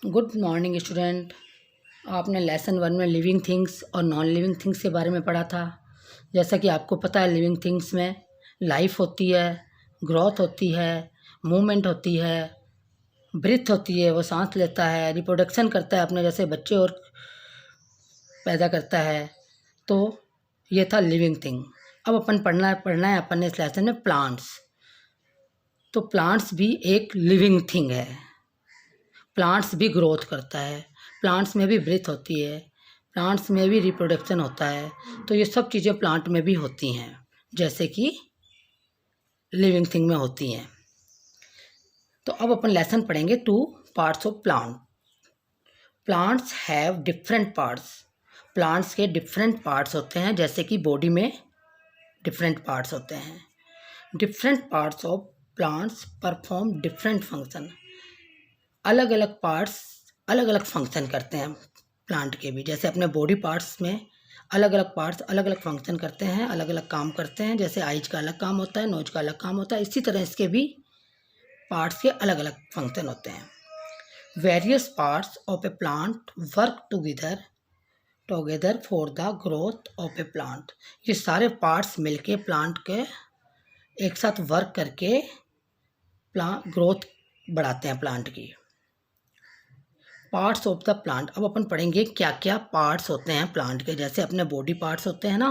Good morning student. आपने lesson 1 में living things और नॉन लिविंग थिंग्स के बारे में पढ़ा था। जैसा कि आपको पता है, लिविंग थिंग्स में लाइफ होती है, ग्रोथ होती है, मूवमेंट होती है, ब्रीथ होती है, वो सांस लेता है, रिप्रोडक्शन करता है अपने जैसे बच्चे और पैदा करता है। तो ये था लिविंग थिंग। अब अपन पढ़ना है अपन ने इस लेसन में प्लांट्स। तो प्लांट्स भी एक लिविंग थिंग है। प्लांट्स भी ग्रोथ करता है, प्लांट्स में भी ब्रीथ होती है, प्लांट्स में भी रिप्रोडक्शन होता है। तो ये सब चीज़ें प्लांट में भी होती हैं, जैसे कि लिविंग थिंग में होती हैं। तो अब अपन लेसन पढ़ेंगे 2 parts of plant. Plants have different parts. Plants के डिफरेंट पार्ट्स होते हैं, जैसे कि बॉडी में डिफरेंट पार्ट्स होते हैं। Different parts of plants perform different function. अलग अलग पार्ट्स अलग अलग फंक्शन करते हैं प्लांट के भी। जैसे अपने बॉडी पार्ट्स में अलग अलग पार्ट्स अलग अलग फंक्शन करते हैं, अलग अलग काम करते हैं। जैसे आइज का अलग काम होता है, नोज का अलग काम होता है, इसी तरह इसके भी पार्ट्स के अलग अलग फंक्शन होते हैं। Various parts of A plant work together for the growth of A plant. ये सारे पार्ट्स मिलके प्लांट के एक साथ वर्क करके ग्रोथ बढ़ाते हैं प्लांट की। Parts of the plant. अब अपन पढ़ेंगे क्या क्या पार्ट्स होते हैं प्लांट के। जैसे अपने बॉडी पार्ट्स होते हैं ना,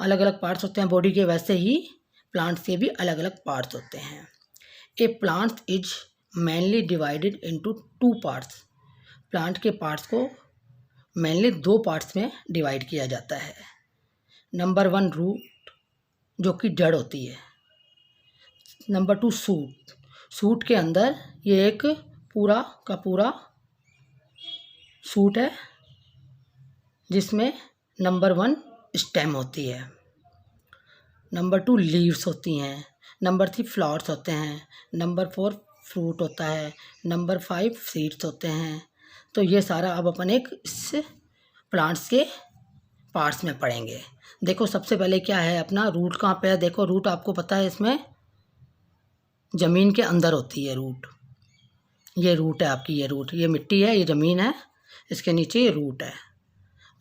अलग अलग पार्ट्स होते हैं बॉडी के, वैसे ही प्लांट्स के भी अलग अलग पार्ट्स होते हैं। A plant is mainly divided into 2 parts. Plant के पार्ट्स को मेनली 2 पार्ट्स में डिवाइड किया जाता है। नंबर 1 रूट, जो कि जड़ होती है। Number 2 suit. सूट के अंदर ये एक पूरा का पूरा सूट है, जिसमें नंबर 1 स्टेम होती है। नंबर 2 लीव्स होती हैं। नंबर 3 फ्लावर्स होते हैं। नंबर 4 फ्रूट होता है। नंबर 5 सीड्स होते हैं। तो ये सारा अब अपन एक इस प्लांट्स के पार्ट्स में पढ़ेंगे। देखो सबसे पहले क्या है अपना रूट। कहाँ पे है? देखो रूट आपको पता है इसमें ज़मीन के अंदर होती है रूट। ये रूट है आपकी, ये रूट, ये मिट्टी है, ये ज़मीन है, इसके नीचे ये रूट है।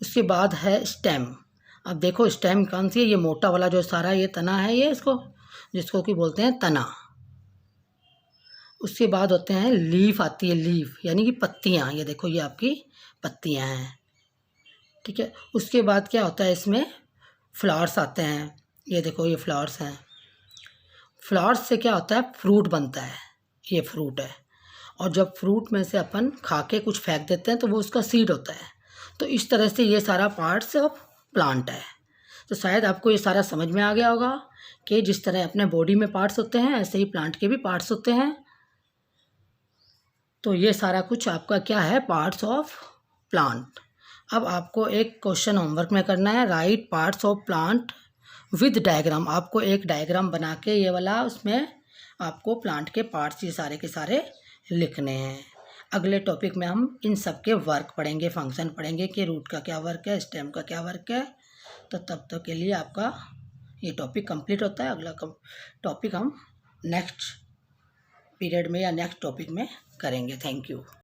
उसके बाद है स्टेम। अब देखो स्टेम कौन सी है? ये मोटा वाला जो सारा ये तना है, ये इसको जिसको कि बोलते हैं तना। उसके बाद होते हैं लीफ आती है, लीफ यानी कि पत्तियाँ। ये देखो ये आपकी पत्तियाँ हैं, ठीक है। उसके बाद क्या होता है इसमें? फ्लावर्स आते हैं। ये देखो ये फ्लावर्स हैं। फ्लावर्स से क्या होता है? फ्रूट बनता है। ये फ्रूट है, और जब फ्रूट में से अपन खा के कुछ फेंक देते हैं तो वो उसका सीड होता है। तो इस तरह से ये सारा पार्ट्स ऑफ प्लांट है। तो शायद आपको ये सारा समझ में आ गया होगा कि जिस तरह अपने बॉडी में पार्ट्स होते हैं, ऐसे ही प्लांट के भी पार्ट्स होते हैं। तो ये सारा कुछ आपका क्या है? Parts of plant. अब आपको एक क्वेश्चन होमवर्क में करना है, right parts of plant with diagram. आपको एक डायग्राम बना के ये वाला, उसमें आपको प्लांट के पार्ट्स ये सारे के सारे लिखने हैं। अगले टॉपिक में हम इन सब के वर्क पढ़ेंगे, फंक्शन पढ़ेंगे कि रूट का क्या वर्क है, स्टेम का क्या वर्क है। तो तब तक के लिए आपका ये टॉपिक कंप्लीट होता है। अगला टॉपिक हम नेक्स्ट पीरियड में या नेक्स्ट टॉपिक में करेंगे। Thank you.